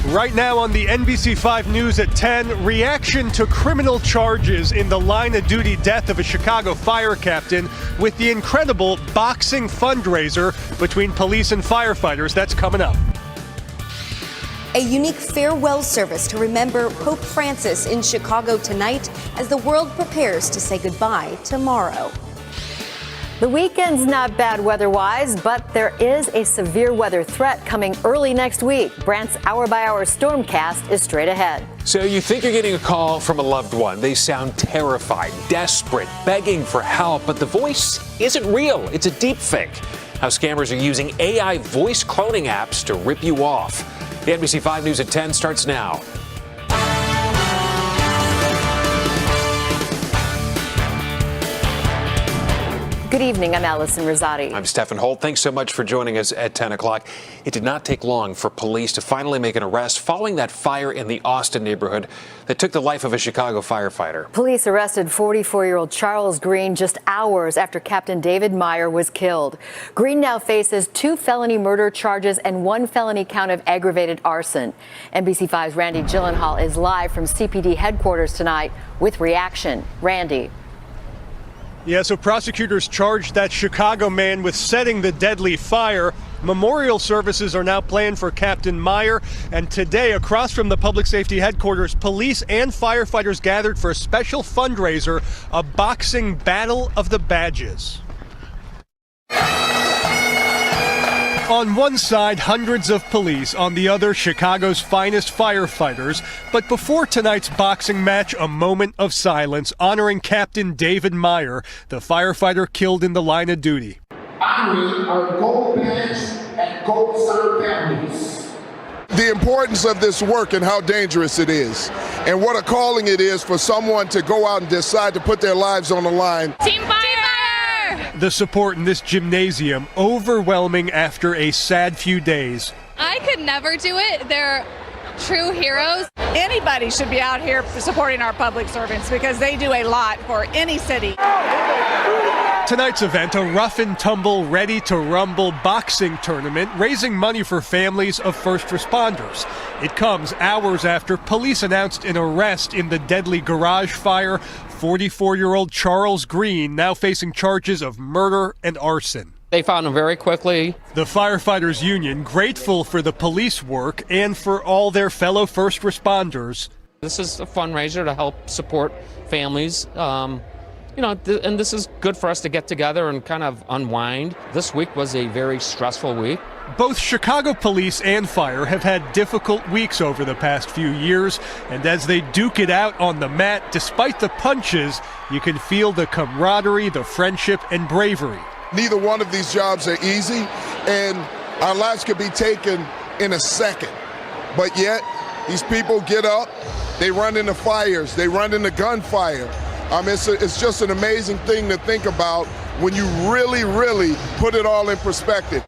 Right now on the NBC5 News at 10, reaction to criminal charges in the line-of-duty death of a Chicago fire captain with the incredible boxing fundraiser between police and firefighters. That's coming up. A unique farewell service to remember Pope Francis in Chicago tonight as the world prepares to say goodbye tomorrow. The weekend's not bad weather-wise, but there is a severe weather threat coming early next week. Brant's hour-by-hour stormcast is straight ahead. So you think you're getting a call from a loved one. They sound terrified, desperate, begging for help, but the voice isn't real. It's a deep fake. How scammers are using AI voice cloning apps to rip you off. The NBC5 News at 10 starts now. Good evening, I'm Allison Rosati. I'm Stephen Holt. Thanks so much for joining us at 10 o'clock. It did not take long for police to finally make an arrest following that fire in the Austin neighborhood that took the life of a Chicago firefighter. Police arrested 44-year-old Charles Green just hours after Captain David Meyer was killed. Green now faces 2 felony murder charges and 1 felony count of aggravated arson. NBC5's Randy Gyllenhaal is live from CPD headquarters tonight with reaction. Randy. Yeah, so prosecutors charged that Chicago man with setting the deadly fire. Memorial services are now planned for Captain Meyer. And today, across from the public safety headquarters, police and firefighters gathered for a special fundraiser, a boxing battle of the badges. On one side, hundreds of police. On the other, Chicago's finest firefighters. But before tonight's boxing match, a moment of silence honoring Captain David Meyer, the firefighter killed in the line of duty. Honoring our gold badge and gold star families. The importance of this work and how dangerous it is, and what a calling it is for someone to go out and decide to put their lives on the line. Team Fire! The support in this gymnasium overwhelming after a sad few days. I could never do it. They're true heroes. Anybody should be out here supporting our public servants because they do a lot for any city. Tonight's event, a rough and tumble, ready to rumble boxing tournament, raising money for families of first responders. It comes hours after police announced an arrest in the deadly garage fire. 44-year-old Charles Green now facing charges of murder and arson. They found him very quickly. The firefighters union grateful for the police work and for all their fellow first responders. This is a fundraiser to help support families. And this is good for us to get together and kind of unwind. This week was a very stressful week. Both Chicago police and fire have had difficult weeks over the past few years, and as they duke it out on the mat, despite the punches, you can feel the camaraderie, the friendship, and bravery. Neither one of these jobs are easy, and our lives could be taken in a second. But yet, these people get up, they run into fires, they run into gunfire. It's just an amazing thing to think about when you really, really put it all in perspective.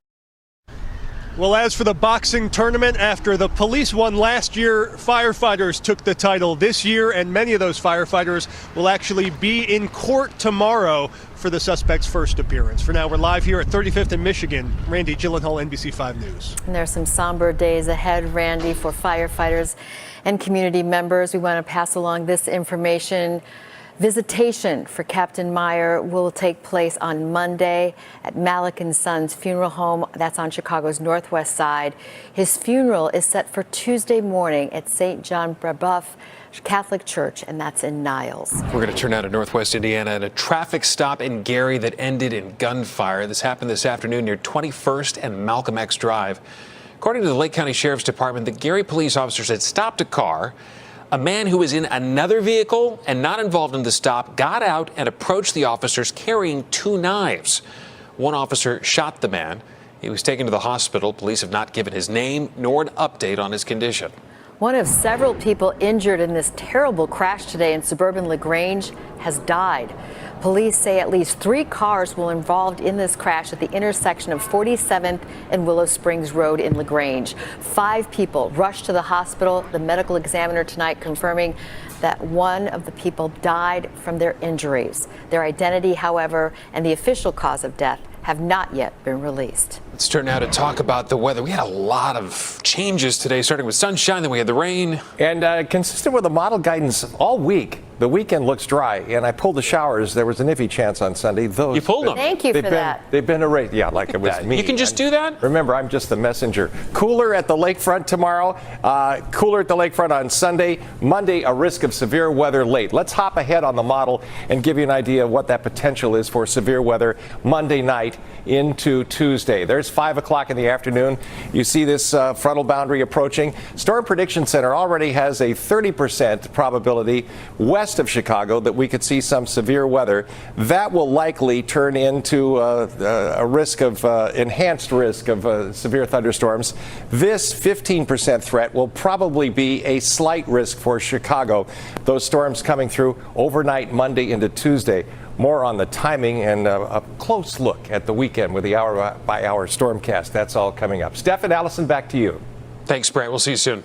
Well, as for the boxing tournament, after the police won last year, firefighters took the title this year, and many of those firefighters will actually be in court tomorrow for the suspect's first appearance. For now, we're live here at 35th and Michigan. Randy Gyllenhaal, NBC5 News. And there are some somber days ahead, Randy, for firefighters and community members. We want to pass along this information. Visitation for Captain Meyer will take place on Monday at Malik & Sons Funeral Home. That's on Chicago's northwest side. His funeral is set for Tuesday morning at St. John Brebeuf Catholic Church, and that's in Niles. We're going to turn now to northwest Indiana and a traffic stop in Gary that ended in gunfire. This happened this afternoon near 21st and Malcolm X Drive. According to the Lake County Sheriff's Department, the Gary police officers had stopped a car. A man who was in another vehicle and not involved in the stop got out and approached the officers carrying 2 knives. One officer shot the man. He was taken to the hospital. Police have not given his name nor an update on his condition. One of several people injured in this terrible crash today in suburban LaGrange has died. Police say at least 3 cars were involved in this crash at the intersection of 47th and Willow Springs Road in LaGrange. 5 people rushed to the hospital. The medical examiner tonight confirming that one of the people died from their injuries. Their identity, however, and the official cause of death have not yet been released. Let's turn now to talk about the weather. We had a lot of changes today, starting with sunshine, then we had the rain. And consistent with the model guidance all week, the weekend looks dry. And I pulled the showers. There was an iffy chance on Sunday. Those, you pulled them. Thank you for that. They've been erased. Yeah, like it was me. You can just do that? Remember, I'm just the messenger. Cooler at the lakefront tomorrow. Cooler at the lakefront on Sunday. Monday, a risk of severe weather late. Let's hop ahead on the model and give you an idea of what that potential is for severe weather Monday night into Tuesday. There's 5 o'clock in the afternoon. You see this frontal boundary approaching. Storm Prediction Center already has a 30% probability west of Chicago that we could see some severe weather. That will likely turn into a risk of enhanced risk of severe thunderstorms. This 15% threat will probably be a slight risk for Chicago. Those storms coming through overnight Monday into Tuesday. More on the timing and a close look at the weekend with the hour-by-hour stormcast. That's all coming up. Steph and Allison, back to you. Thanks, Brett. We'll see you soon.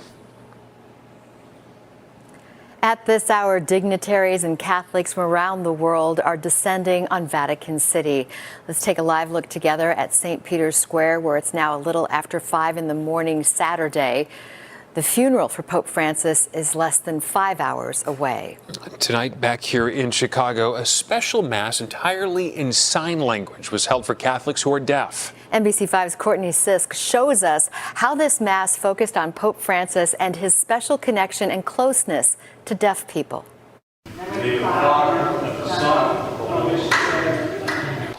At this hour, dignitaries and Catholics from around the world are descending on Vatican City. Let's take a live look together at St. Peter's Square, where it's now a little after 5 in the morning Saturday. The funeral for Pope Francis is less than 5 hours away. Tonight, back here in Chicago, a special mass entirely in sign language was held for Catholics who are deaf. NBC5's Courtney Sisk shows us how this mass focused on Pope Francis and his special connection and closeness to deaf people.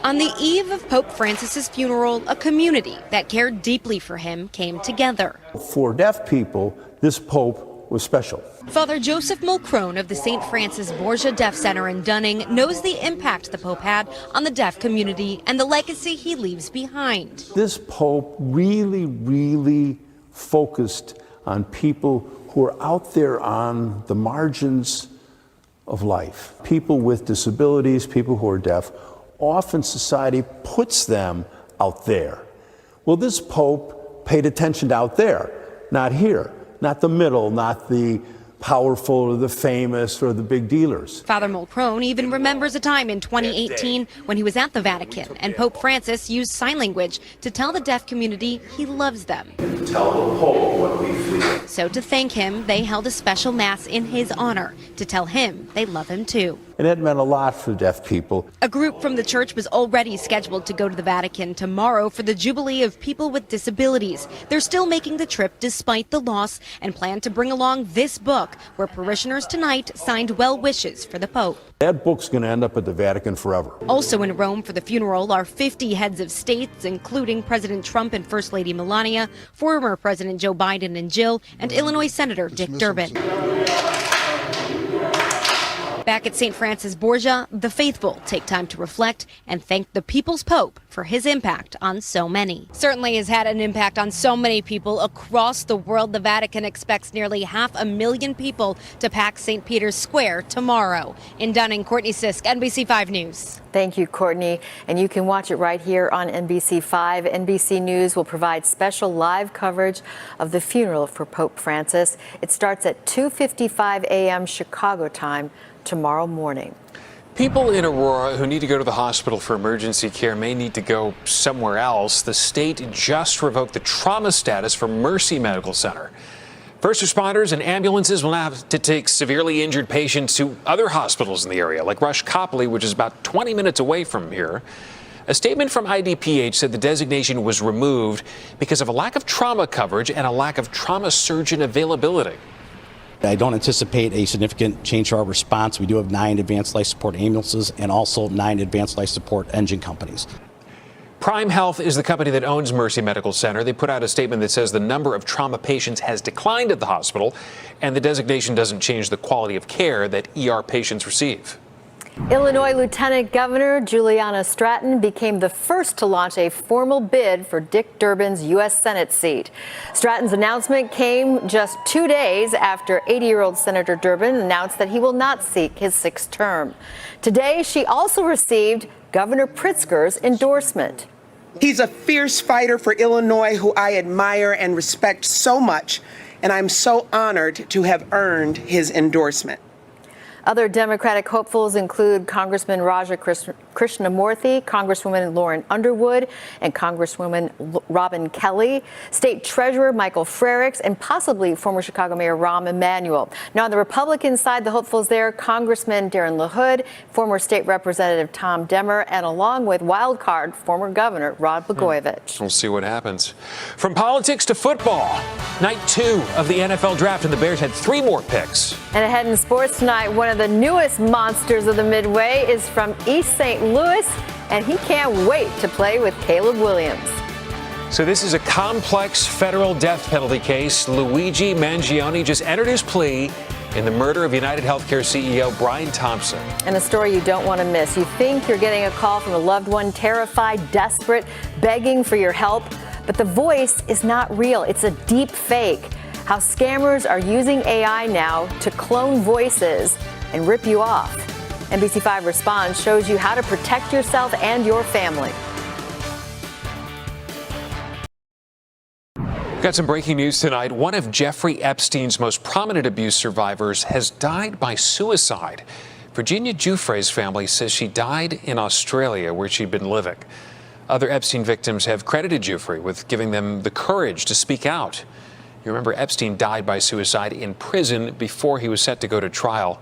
On the eve of Pope Francis's funeral, a community that cared deeply for him came together. For deaf people, this Pope was special. Father Joseph Mulcrone of the St. Francis Borgia Deaf Center in Dunning knows the impact the Pope had on the deaf community and the legacy he leaves behind. This Pope really focused on people who are out there on the margins of life. People with disabilities, people who are deaf. Often society puts them out there. Well, this Pope paid attention to out there, not here, not the middle, not the powerful or the famous or the big dealers. Father Mulcrone even remembers a time in 2018 when he was at the Vatican and Pope Francis used sign language to tell the deaf community he loves them. Tell the Pope what we feel. So to thank him, they held a special mass in his honor to tell him they love him too. And that meant a lot for deaf people. A group from the church was already scheduled to go to the Vatican tomorrow for the Jubilee of People with Disabilities. They're still making the trip despite the loss and plan to bring along this book where parishioners tonight signed well wishes for the Pope. That book's going to end up at the Vatican forever. Also in Rome for the funeral are 50 heads of states, including President Trump and First Lady Melania, former President Joe Biden and Jill, and Illinois Senator Dick Durbin. Back at St. Francis Borgia, the faithful take time to reflect and thank the People's Pope for his impact on so many. Certainly has had an impact on so many people across the world. The Vatican expects nearly 500,000 people to pack St. Peter's Square tomorrow. In Dunning, Courtney Sisk, NBC5 News. Thank you, Courtney. And you can watch it right here on NBC5. NBC News will provide special live coverage of the funeral for Pope Francis. It starts at 2:55 a.m. Chicago time tomorrow morning. People in Aurora who need to go to the hospital for emergency care may need to go somewhere else. The state just revoked the trauma status for Mercy Medical Center. First responders and ambulances will now have to take severely injured patients to other hospitals in the area, like Rush Copley, which is about 20 minutes away from here. A statement from IDPH said the designation was removed because of a lack of trauma coverage and a lack of trauma surgeon availability. I don't anticipate a significant change to our response. We do have 9 advanced life support ambulances and also 9 advanced life support engine companies. Prime Health is the company that owns Mercy Medical Center. They put out a statement that says the number of trauma patients has declined at the hospital, and the designation doesn't change the quality of care that ER patients receive. Illinois Lieutenant Governor Juliana Stratton became the first to launch a formal bid for Dick Durbin's U.S. Senate seat. Stratton's announcement came just 2 days after 80-year-old Senator Durbin announced that he will not seek his 6th term. Today, she also received Governor Pritzker's endorsement. He's a fierce fighter for Illinois who I admire and respect so much, and I'm so honored to have earned his endorsement. Other Democratic hopefuls include Congressman Raja Krishnamurthy, Congresswoman Lauren Underwood, and Congresswoman Robin Kelly, State Treasurer Michael Frerichs, and possibly former Chicago Mayor Rahm Emanuel. Now, on the Republican side, the hopefuls there, Congressman Darren LaHood, former State Representative Tom Demmer, and along with wild card former Governor Rod Blagojevich. We'll see what happens. From politics to football, night 2 of the NFL draft, and the Bears had 3 more picks. And ahead in sports tonight, one of the newest monsters of the Midway is from East St. Louis, and he can't wait to play with Caleb Williams. So this is a complex federal death penalty case. Luigi Mangione just entered his plea in the murder of United Healthcare CEO Brian Thompson. And a story you don't want to miss. You think you're getting a call from a loved one, terrified, desperate, begging for your help, but the voice is not real. It's a deep fake. How scammers are using AI now to clone voices and rip you off. NBC5 Responds shows you how to protect yourself and your family. Got some breaking news tonight. One of Jeffrey Epstein's most prominent abuse survivors has died by suicide. Virginia Giuffre's family says she died in Australia, where she'd been living. Other Epstein victims have credited Giuffre with giving them the courage to speak out. You remember Epstein died by suicide in prison before he was set to go to trial.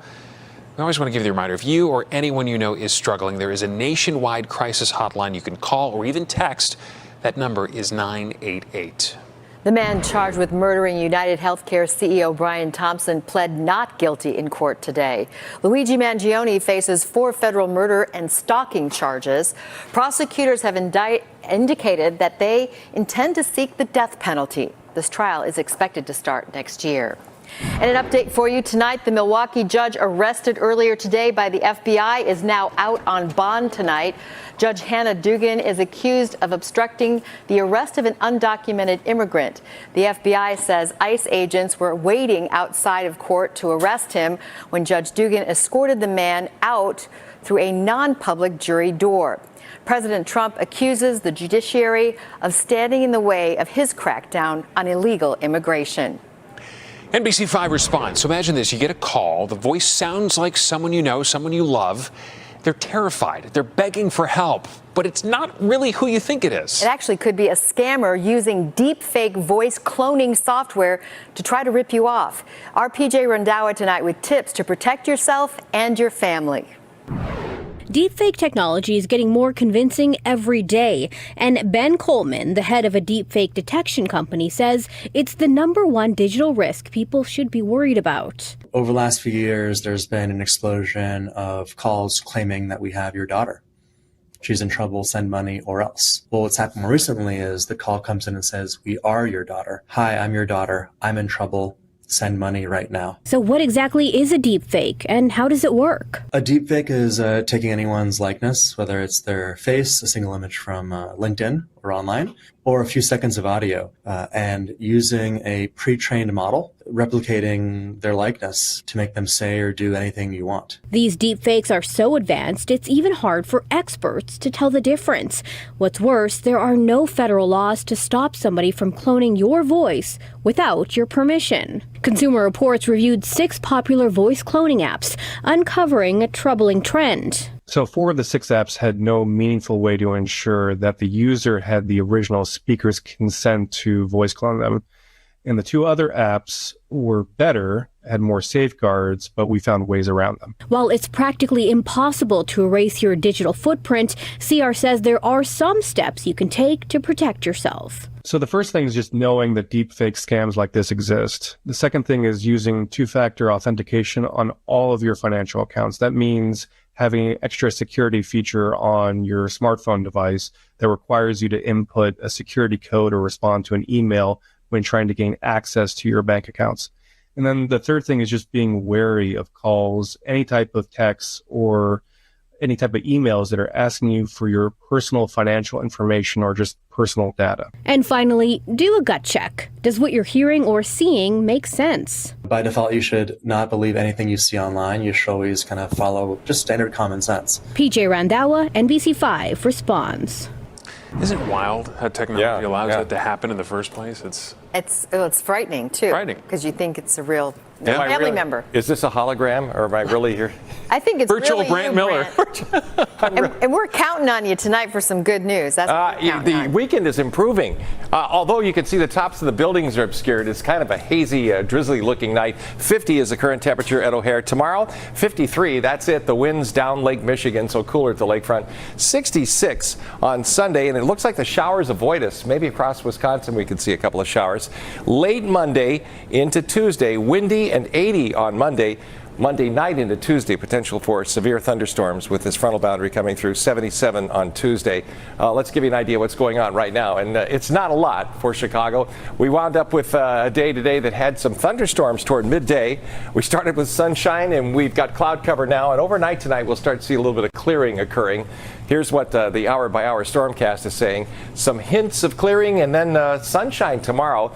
We always want to give you the reminder, if you or anyone you know is struggling, there is a nationwide crisis hotline you can call or even text. That number is 988. The man charged with murdering United Healthcare CEO Brian Thompson pled not guilty in court today. Luigi Mangione faces 4 federal murder and stalking charges. Prosecutors have indicated that they intend to seek the death penalty. This trial is expected to start next year. And an update for you tonight. The Milwaukee judge arrested earlier today by the FBI is now out on bond tonight. Judge Hannah Dugan is accused of obstructing the arrest of an undocumented immigrant. The FBI says ICE agents were waiting outside of court to arrest him when Judge Dugan escorted the man out through a non-public jury door. President Trump accuses the judiciary of standing in the way of his crackdown on illegal immigration. NBC5 Responds. So imagine this. You get a call. The voice sounds like someone you know, someone you love. They're terrified. They're begging for help. But it's not really who you think it is. It actually could be a scammer using deep fake voice cloning software to try to rip you off. Our PJ Randawa tonight with tips to protect yourself and your family. Deepfake technology is getting more convincing every day, and Ben Coleman, the head of a deepfake detection company, says it's the #1 digital risk people should be worried about. Over the last few years, there's been an explosion of calls claiming that we have your daughter. She's in trouble, send money or else. Well, what's happened more recently is the call comes in and says, we are your daughter. Hi, I'm your daughter. I'm in trouble. Send money right now. So what exactly is a deepfake and how does it work? A deepfake is taking anyone's likeness, whether it's their face, a single image from LinkedIn or online, or a few seconds of audio, and using a pre-trained model, replicating their likeness to make them say or do anything you want. These deepfakes are so advanced, it's even hard for experts to tell the difference. What's worse, there are no federal laws to stop somebody from cloning your voice without your permission. Consumer Reports reviewed 6 popular voice cloning apps, uncovering a troubling trend. So 4 of the 6 apps had no meaningful way to ensure that the user had the original speaker's consent to voice clone them. And the 2 other apps were better, had more safeguards, but we found ways around them. While it's practically impossible to erase your digital footprint, CR says there are some steps you can take to protect yourself. So the first thing is just knowing that deepfake scams like this exist. The second thing is using 2-factor authentication on all of your financial accounts. That means having an extra security feature on your smartphone device that requires you to input a security code or respond to an email when trying to gain access to your bank accounts. And then the third thing is just being wary of calls, any type of texts or any type of emails that are asking you for your personal financial information or just personal data. And finally, do a gut check. Does what you're hearing or seeing make sense? By default, you should not believe anything you see online. You should always kind of follow just standard common sense. PJ Randawa, NBC5 Responds. Isn't it wild how technology allows that to happen in the first place? It's frightening, too. Frightening. Because you think it's a real Am I family really- member. Is this a hologram, or am I really here? I think it's Virtual really Brant you, Miller. Brant. and we're counting on you tonight for some good news. That's what we're counting The on. weekend is improving. Although you can see the tops of the buildings are obscured, it's kind of a hazy, drizzly-looking night. 50 is the current temperature at O'Hare. Tomorrow, 53. That's it. The winds down Lake Michigan, so cooler at the lakefront. 66 on Sunday, and it looks like the showers avoid us. Maybe across Wisconsin we could see a couple of showers. Late Monday into Tuesday, windy and 80 on Monday. Monday night into Tuesday, potential for severe thunderstorms with this frontal boundary coming through. 77 on Tuesday. Let's give you an idea what's going on right now. And it's not a lot for Chicago. We wound up with a day today that had some thunderstorms toward midday. We started with sunshine, and we've got cloud cover now. And overnight tonight, we'll start to see a little bit of clearing occurring. Here's what the hour-by-hour stormcast is saying. Some hints of clearing, and then sunshine tomorrow.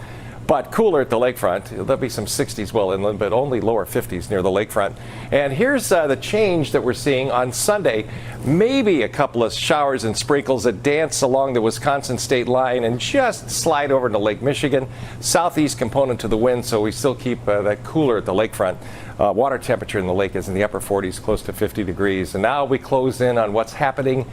But cooler at the lakefront. There'll be some 60s well inland, but only lower 50s near the lakefront. And here's the change that we're seeing on Sunday. Maybe a couple of showers and sprinkles that dance along the Wisconsin state line and just slide over into Lake Michigan. Southeast component to the wind, so we still keep that cooler at the lakefront. Water temperature in the lake is in the upper 40s, close to 50 degrees. And now we close in on what's happening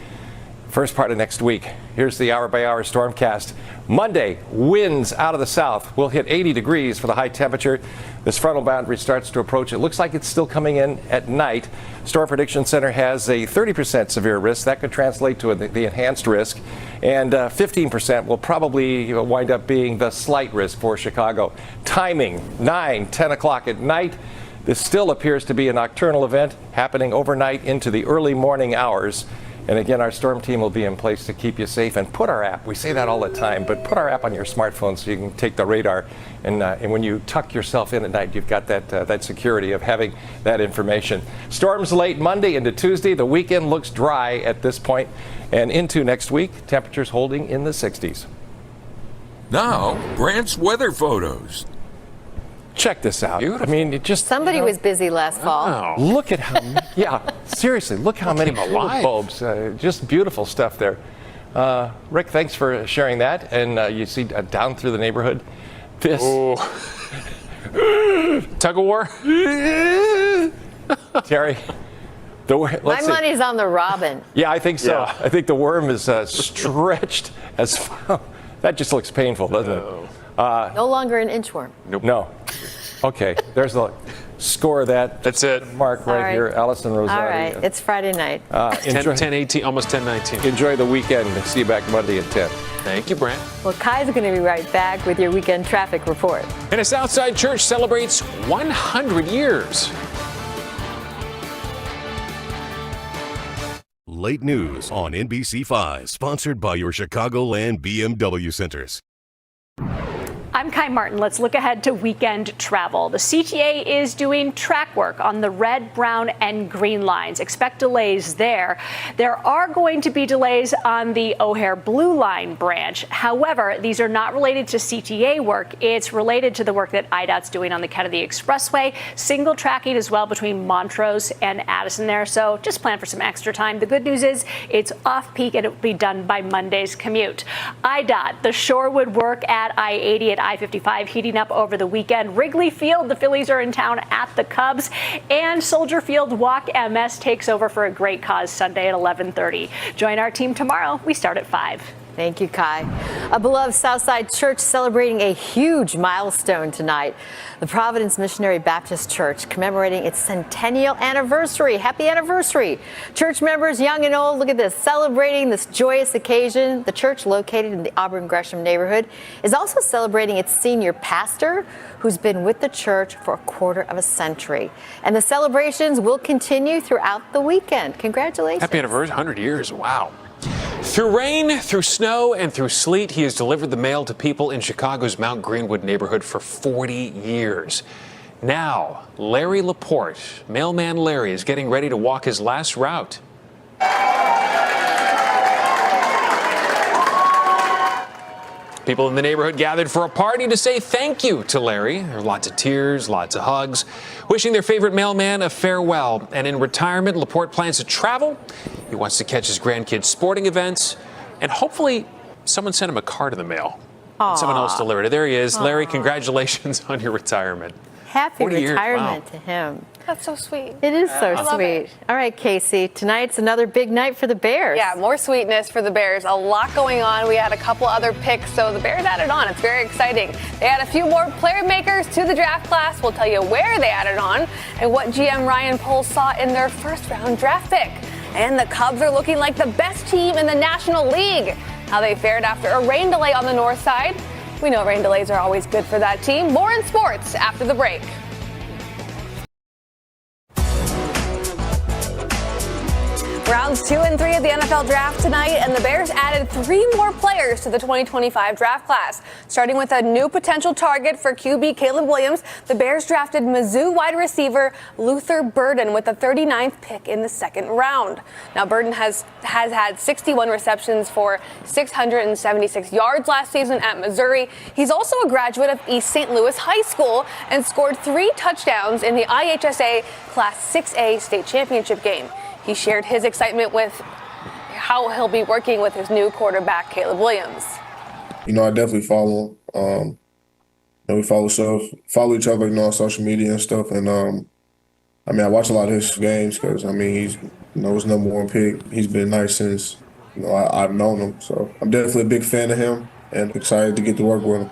first part of next week. Here's the hour-by-hour stormcast. Monday, winds out of the south. We'll hit 80 degrees for the high temperature. This frontal boundary starts to approach. It looks like it's still coming in at night. Storm Prediction Center has a 30% severe risk. That could translate to the enhanced risk. And 15% will probably wind up being the slight risk for Chicago. Timing, 9, 10 o'clock at night. This still appears to be a nocturnal event happening overnight into the early morning hours. And again, our storm team will be in place to keep you safe. And put our app, we say that all the time, but put our app on your smartphone so you can take the radar. And when you tuck yourself in at night, you've got that security of having that information. Storms late Monday into Tuesday. The weekend looks dry at this point. And into next week, temperatures holding in the 60s. Now, Brant's weather photos. Check this out. Beautiful. I mean, it just Somebody was busy last fall. Look at how, seriously, look how many bulbs. Just beautiful stuff there. Rick, thanks for sharing that. And you see down through the neighborhood, this. Tug of war? Terry. My money's on the robin. Yeah, I think so. Yeah. I think the worm is stretched as far. That just looks painful, doesn't it? No longer an inchworm. Nope. No. Okay, there's the score of that. That's it. Mark right here, Allison Rosati. All right, it's Friday night. 10:18, almost 10:19. Enjoy the weekend. See you back Monday at 10. Thank you, Brant. Well, Kai's going to be right back with your weekend traffic report. And a Southside church celebrates 100 years. Late News on NBC5, sponsored by your Chicagoland BMW Centers. I'm Kai Martin. Let's look ahead to weekend travel. The CTA is doing track work on the red, brown, and green lines. Expect delays there. There are going to be delays on the O'Hare Blue Line branch. However, these are not related to CTA work. It's related to the work that IDOT's doing on the Kennedy Expressway. Single tracking as well between Montrose and Addison there. So just plan for some extra time. The good news is it's off peak and it will be done by Monday's commute. IDOT, the Shorewood work at I-80 at I-55 heating up over the weekend. Wrigley Field, the Phillies are in town at the Cubs. And Soldier Field Walk MS takes over for a great cause Sunday at 11:30. Join our team tomorrow. We start at 5. Thank you, Kai. A beloved Southside church celebrating a huge milestone tonight. The Providence Missionary Baptist Church commemorating its centennial anniversary. Happy anniversary. Church members, young and old, look at this, celebrating this joyous occasion. The church, located in the Auburn Gresham neighborhood, is also celebrating its senior pastor, who's been with the church for a quarter of a century. And the celebrations will continue throughout the weekend. Congratulations. Happy anniversary, 100 years. Wow. Through rain, through snow, and through sleet, he has delivered the mail to people in Chicago's Mount Greenwood neighborhood for 40 years. Now, Larry Laporte, Mailman Larry, is getting ready to walk his last route. People in the neighborhood gathered for a party to say thank you to Larry. There were lots of tears, lots of hugs, wishing their favorite mailman a farewell. And in retirement, Laporte plans to travel. He wants to catch his grandkids' sporting events, and hopefully someone sent him a card in the mail. And someone else delivered it. There he is. Larry, congratulations on your retirement. Happy 40 years. retirement Wow. to him. That's so sweet. It is so I love sweet. it. All right, Casey, tonight's another big night for the Bears. Yeah, more sweetness for the Bears. A lot going on. We had a couple other picks, so the Bears added on. It's very exciting. They had a few more player makers to the draft class. We'll tell you where they added on and what GM Ryan Poles saw in their first-round draft pick. And the Cubs are looking like the best team in the National League. How they fared after a rain delay on the north side. We know rain delays are always good for that team. More in sports after the break. Rounds 2 and 3 of the NFL draft tonight, and the Bears added 3 more players to the 2025 draft class. Starting with a new potential target for QB Caleb Williams, the Bears drafted Mizzou wide receiver Luther Burden with the 39th pick in the second round. Now, Burden has had 61 receptions for 676 yards last season at Missouri. He's also a graduate of East St. Louis High School and scored 3 touchdowns in the IHSA Class 6A state championship game. He shared his excitement with how he'll be working with his new quarterback, Caleb Williams. You know, I definitely follow him. We follow each other, on social media and stuff. And, I watch a lot of his games because, he's, his number 1 pick. He's been nice since, I've known him. So I'm definitely a big fan of him and excited to get to work with him.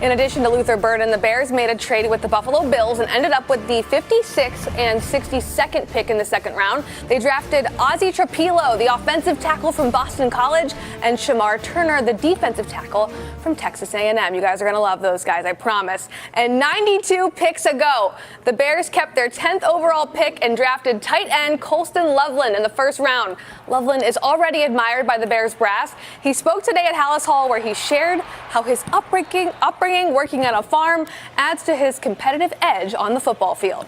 In addition to Luther Burden, the Bears made a trade with the Buffalo Bills and ended up with the 56th and 62nd pick in the second round. They drafted Ozzie Trapilo, the offensive tackle from Boston College, and Shamar Turner, the defensive tackle from Texas A&M. You guys are going to love those guys, I promise. And 92 picks ago, the Bears kept their 10th overall pick and drafted tight end Colston Loveland in the first round. Loveland is already admired by the Bears brass. He spoke today at Hallis Hall, where he shared how his upbringing working on a farm adds to his competitive edge on the football field.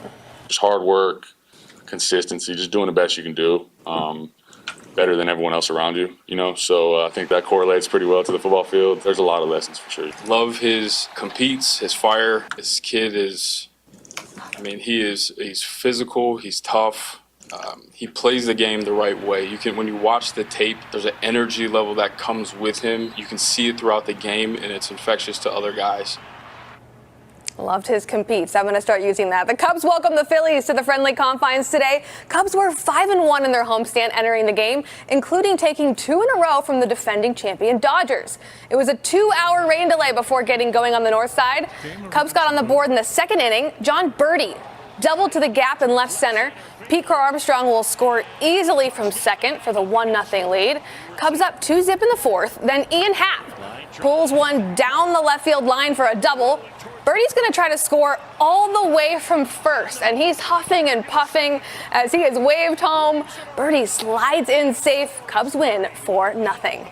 Just hard work, consistency, just doing the best you can do, better than everyone else around you, So I think that correlates pretty well to the football field. There's a lot of lessons for sure. Love his competes, his fire. This kid is, he's physical, he's tough. He plays the game the right way. When you watch the tape, there's an energy level that comes with him. You can see it throughout the game, and it's infectious to other guys. Loved his competes. I'm going to start using that. The Cubs welcome the Phillies to the friendly confines today. Cubs were 5-1 in their homestand entering the game, including taking 2 in a row from the defending champion Dodgers. It was a 2-hour rain delay before getting going on the north side. Cubs got on the board in the second inning. John Birdie doubled to the gap in left center. Pete Crow-Armstrong will score easily from second for the 1-0 lead. Cubs up 2-0 in the fourth. Then Ian Happ pulls one down the left field line for a double. Birdie's going to try to score all the way from first, and he's huffing and puffing as he is waved home. Birdie slides in safe. Cubs win 4-0.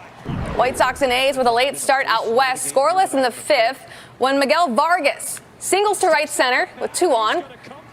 White Sox and A's with a late start out west, scoreless in the fifth, when Miguel Vargas singles to right center with 2 on.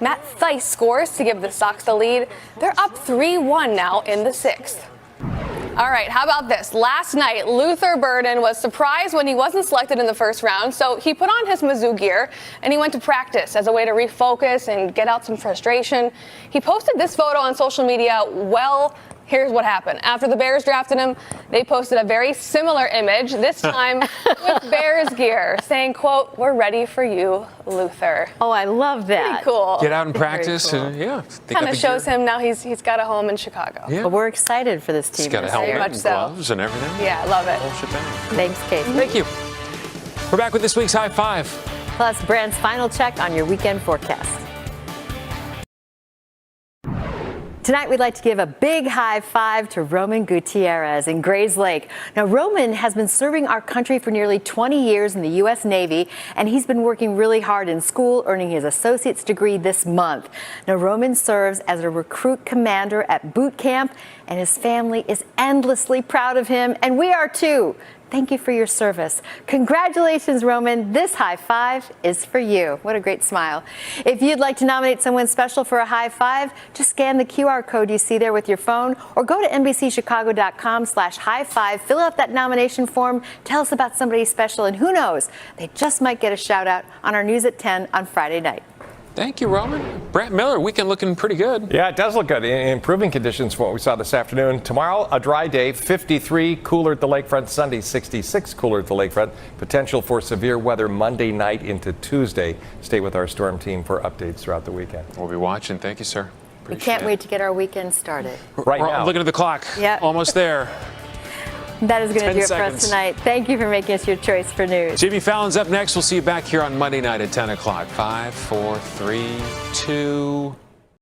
Matt Thaiss scores to give the Sox the lead. They're up 3-1 now in the sixth. All right, how about this? Last night, Luther Burden was surprised when he wasn't selected in the first round, so he put on his Mizzou gear and he went to practice as a way to refocus and get out some frustration. He posted this photo on social media. Well, here's what happened. After the Bears drafted him, they posted a very similar image, this time with Bears gear, saying, quote, "We're ready for you, Luther." Oh, I love that. Pretty cool. Get out and practice. Cool. And, kind of shows him now he's got a home in Chicago. Yeah. But we're excited for this team. He's got a helmet and gloves and everything. Yeah, I love it. Whole shebang. Thanks, Casey. Thank you. We're back with this week's High Five. Plus, Brand's final check on your weekend forecast. Tonight, we'd like to give a big high five to Roman Gutierrez in Grays Lake. Now, Roman has been serving our country for nearly 20 years in the U.S. Navy, and he's been working really hard in school, earning his associate's degree this month. Now, Roman serves as a recruit commander at boot camp, and his family is endlessly proud of him, and we are too. Thank you for your service. Congratulations, Roman. This high five is for you. What a great smile. If you'd like to nominate someone special for a high five, just scan the QR code you see there with your phone or go to NBCChicago.com/high5. Fill out that nomination form. Tell us about somebody special, and who knows, they just might get a shout out on our News at 10 on Friday night. Thank you, Roman. Brant Miller, weekend looking pretty good. Yeah, it does look good. Improving conditions from what we saw this afternoon. Tomorrow, a dry day, 53, cooler at the lakefront. Sunday, 66, cooler at the lakefront. Potential for severe weather Monday night into Tuesday. Stay with our storm team for updates throughout the weekend. We'll be watching. Thank you, sir. We can't wait to get our weekend started. Right now. Looking at the clock. Yep. Almost there. That is going to 10 do it for seconds. us tonight. Thank you for making us your choice for news. Jimmy Fallon's up next. We'll see you back here on Monday night at 10 o'clock. 5, 4, 3, 2.